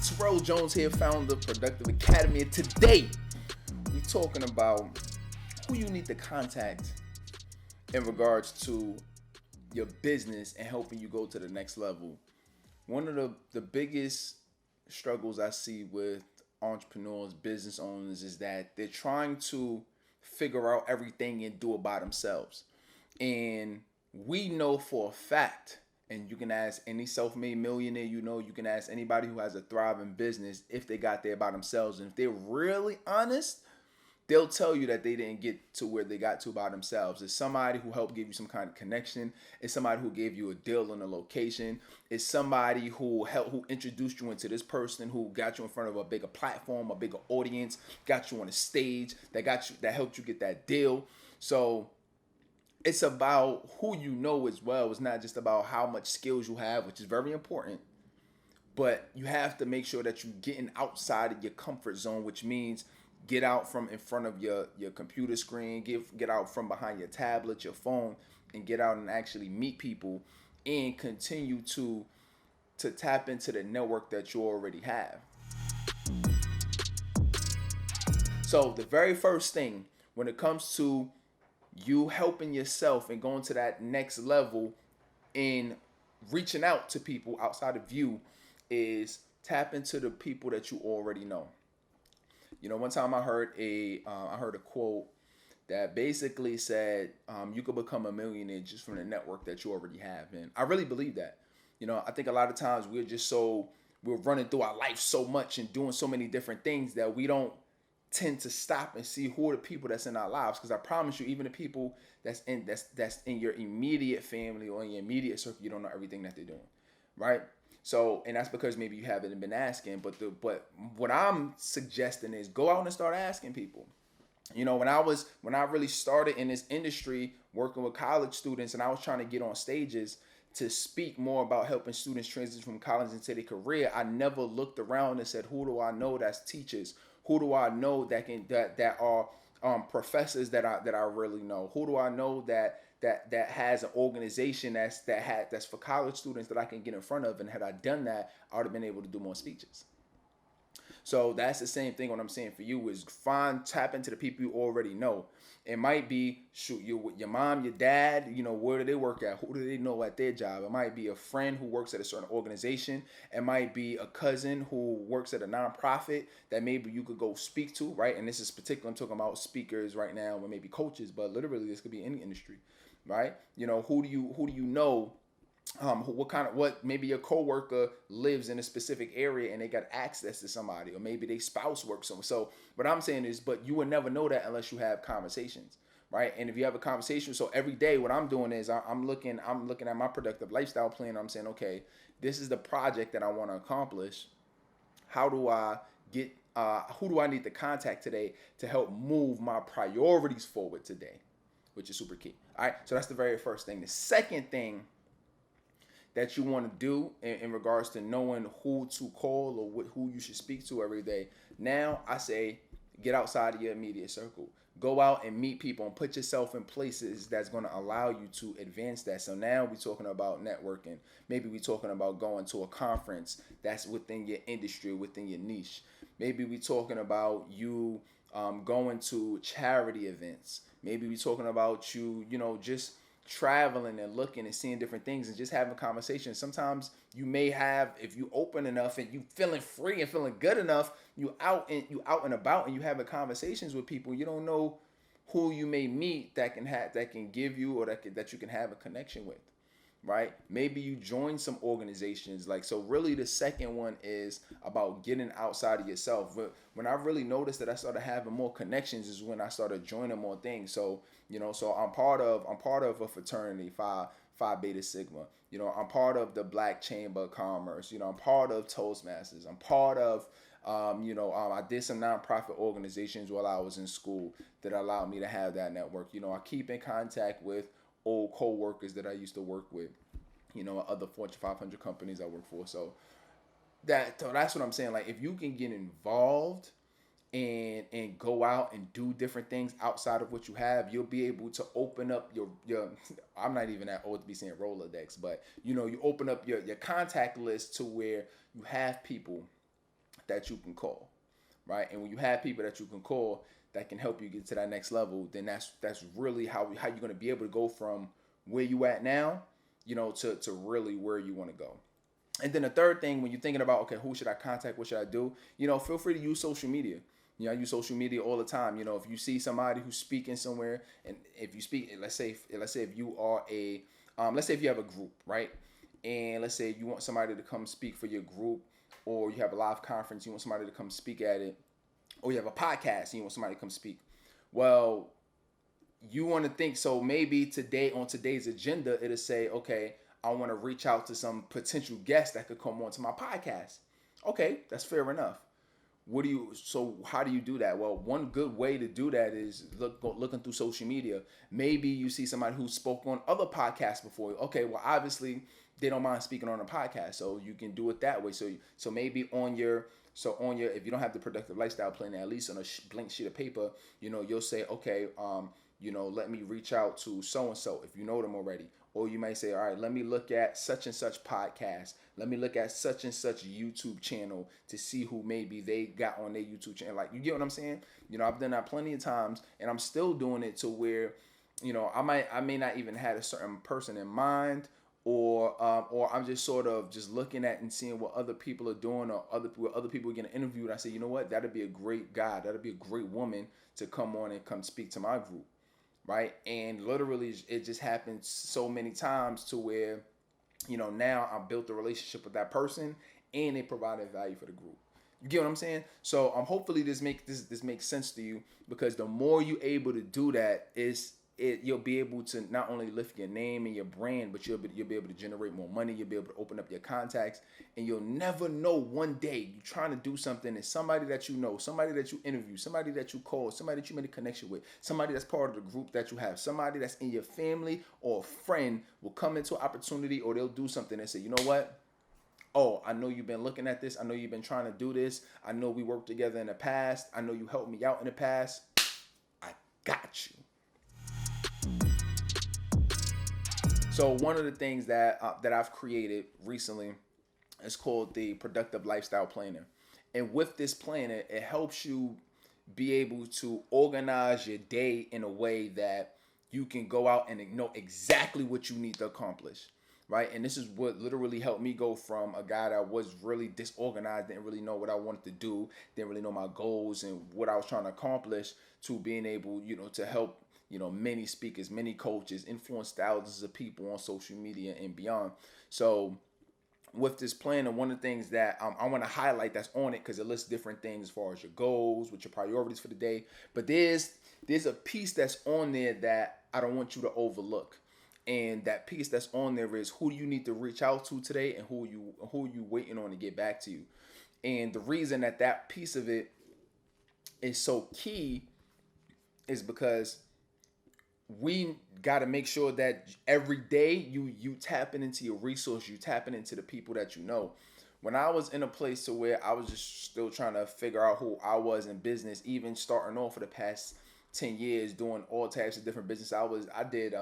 Terrell Jones here, founder of Productive Academy, and today we're talking about who you need to contact in regards to your business and helping you go to the next level. One of the biggest struggles I see with entrepreneurs, business owners, is that they're trying to figure out everything and do it by themselves. And we know for a fact, and you can ask any self-made millionaire, you can ask anybody who has a thriving business if they got there by themselves. And if they're really honest, they'll tell you that they didn't get to where they got to by themselves. It's somebody who helped give you some kind of connection. It's somebody who gave you a deal on a location. It's somebody who introduced you into this person, who got you in front of a bigger platform, a bigger audience, got you on a stage, that helped you get that deal. So it's about who you know as well. It's not just about how much skills you have, which is very important, but you have to make sure that you're getting outside of your comfort zone, which means get out from in front of your computer screen, get out from behind your tablet, your phone, and get out and actually meet people and continue to tap into the network that you already have. So the very first thing when it comes to you helping yourself and going to that next level in reaching out to people outside of you is tap into the people that you already know. One time I heard a quote that basically said, you could become a millionaire just from the network that you already have. And I really believe that. I think a lot of times we're running through our life so much and doing so many different things that we don't tend to stop and see who are the people that's in our lives. Because I promise you, even the people that's in your immediate family or in your immediate circle, you don't know everything that they're doing, right? So, and that's because maybe you haven't been asking. But what I'm suggesting is go out and start asking people. When I really started in this industry working with college students, and I was trying to get on stages to speak more about helping students transition from college into their career, I never looked around and said, who do I know that's teachers? Who do I know that are professors that I really know? Who do I know that has an organization that's for college students that I can get in front of? And had I done that, I would have been able to do more speeches. So that's the same thing. What I'm saying for you is tap into the people you already know. It might be your mom, your dad, where do they work at? Who do they know at their job? It might be a friend who works at a certain organization. It might be a cousin who works at a nonprofit that maybe you could go speak to, right? And this is particular, I'm talking about speakers right now, or maybe coaches, but literally this could be any industry, right? Who do you know? What maybe your coworker lives in a specific area and they got access to somebody, or maybe their spouse works somewhere. So what I'm saying is, but you will never know that unless you have conversations, right? And if you have a conversation, so every day what I'm doing is I'm looking at my productive lifestyle plan. I'm saying, okay, this is the project that I want to accomplish. How do I get? Who do I need to contact today to help move my priorities forward today, which is super key. All right, so that's the very first thing. The second thing that you want to do in regards to knowing who to call or who you should speak to every day. Now I say get outside of your immediate circle. Go out and meet people and put yourself in places that's going to allow you to advance that. So now we're talking about networking. Maybe we're talking about going to a conference that's within your industry, within your niche. Maybe we're talking about you going to charity events. Maybe we're talking about you, just traveling and looking and seeing different things and just having conversations. Sometimes you may have, if you open enough and you feeling free and feeling good enough, you out and about and you having conversations with people. You don't know who you may meet that can give you, or that you can have a connection with, right? Maybe you join some organizations. So really the second one is about getting outside of yourself. But when I really noticed that I started having more connections is when I started joining more things. So I'm part of a fraternity, Phi Beta Sigma. I'm part of the Black Chamber of Commerce. I'm part of Toastmasters. I'm part of I did some nonprofit organizations while I was in school that allowed me to have that network. I keep in contact with old co-workers that I used to work with, other Fortune 500 companies I work for. So that's what I'm saying. If you can get involved and go out and do different things outside of what you have, you'll be able to open up your I'm not even that old to be saying Rolodex, but you open up your contact list to where you have people that you can call, right? And when you have people that you can call that can help you get to that next level, then that's really how you're going to be able to go from where you at now, to really where you want to go. And then the third thing, when you're thinking about, okay, who should I contact? What should I do? Feel free to use social media. I use social media all the time. If you see somebody who's speaking somewhere, and if you speak, let's say if you are let's say if you have a group, right? And let's say you want somebody to come speak for your group, or you have a live conference, you want somebody to come speak at it, or you have a podcast and you want somebody to come speak. Well, you want to think, so maybe on today's agenda, it'll say, okay, I want to reach out to some potential guests that could come onto my podcast. Okay, that's fair enough. So how do you do that? Well, one good way to do that is looking through social media. Maybe you see somebody who spoke on other podcasts before. Okay, well, obviously they don't mind speaking on a podcast, so you can do it that way. So maybe on your if you don't have the Productive Lifestyle Planner, at least on a blank sheet of paper, you'll say, okay, let me reach out to so and so if you know them already. Or you might say, all right, let me look at such and such podcast. Let me look at such and such YouTube channel to see who maybe they got on their YouTube channel. Like, you get what I'm saying? I've done that plenty of times, and I'm still doing it to where, I may not even have a certain person in mind, or I'm just sort of just looking at and seeing what other people are doing, or other people are getting interviewed. I say, you know what? That'd be a great guy. That'd be a great woman to come on and come speak to my group. Right. And literally it just happens so many times to where, now I built a relationship with that person and they provided value for the group. You get what I'm saying? So hopefully this makes sense to you, because the more you're able to do that, you'll be able to not only lift your name and your brand, but you'll be able to generate more money. You'll be able to open up your contacts, and you'll never know, one day you're trying to do something and somebody that you know, somebody that you interview, somebody that you call, somebody that you made a connection with, somebody that's part of the group that you have, somebody that's in your family or a friend will come into an opportunity, or they'll do something and say, you know what? Oh, I know you've been looking at this. I know you've been trying to do this. I know we worked together in the past. I know you helped me out in the past. I got you. So one of the things that I've created recently is called the Productive Lifestyle Planner. And with this planner, it helps you be able to organize your day in a way that you can go out and know exactly what you need to accomplish, right? And this is what literally helped me go from a guy that was really disorganized, didn't really know what I wanted to do, didn't really know my goals and what I was trying to accomplish, to being able, to help many speakers, many coaches, influence thousands of people on social media and beyond. So with this plan, and one of the things that I want to highlight that's on it, because it lists different things as far as your goals, what your priorities for the day. But there's a piece that's on there that I don't want you to overlook. And that piece that's on there is who you need to reach out to today, and who you waiting on to get back to you. And the reason that piece of it is so key is because we got to make sure that every day you tapping into your resource, you tapping into the people that you know. When I was in a place to where I was just still trying to figure out who I was in business, even starting off for the past 10 years doing all types of different business, I did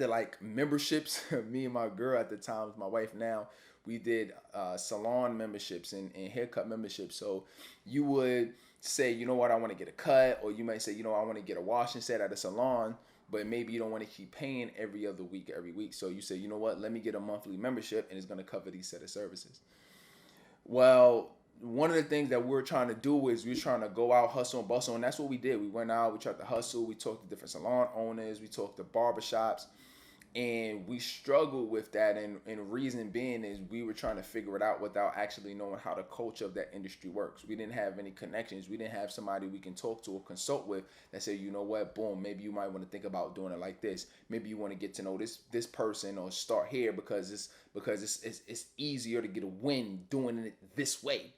like memberships. Me and my girl at the time, my wife now, we did salon memberships and haircut memberships. So you would say, you know what, I want to get a cut, or you might say, I want to get a washing set at a salon, but maybe you don't want to keep paying every week. So you say, you know what, let me get a monthly membership, and it's going to cover these set of services. Well, one of the things that we're trying to do is we're trying to go out, hustle and bustle, and that's what we did. We went out, we tried to hustle, we talked to different salon owners, we talked to barbershops, and we struggled with that, and reason being is we were trying to figure it out without actually knowing how the culture of that industry works. We didn't have any connections. We didn't have somebody we can talk to or consult with that say, you know what, boom, maybe you might want to think about doing it like this. Maybe you want to get to know this person, or start here because it's easier to get a win doing it this way.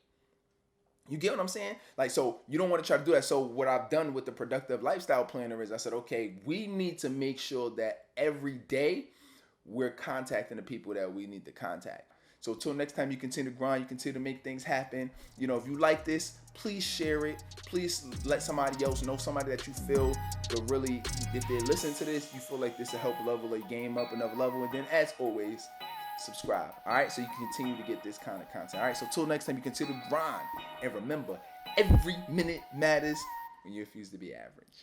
You get what I'm saying? Like, so you don't want to try to do that. So what I've done with the Productive Lifestyle Planner is I said, okay, we need to make sure that every day we're contacting the people that we need to contact. So till next time, you continue to grind, you continue to make things happen. If you like this, please share it. Please let somebody else know, somebody that you feel will really, if they listen to this, you feel like this will help level a game up another level. And then as always, subscribe. All right, so you can continue to get this kind of content. All right, so till next time, you continue to grind, and remember, every minute matters when you refuse to be average.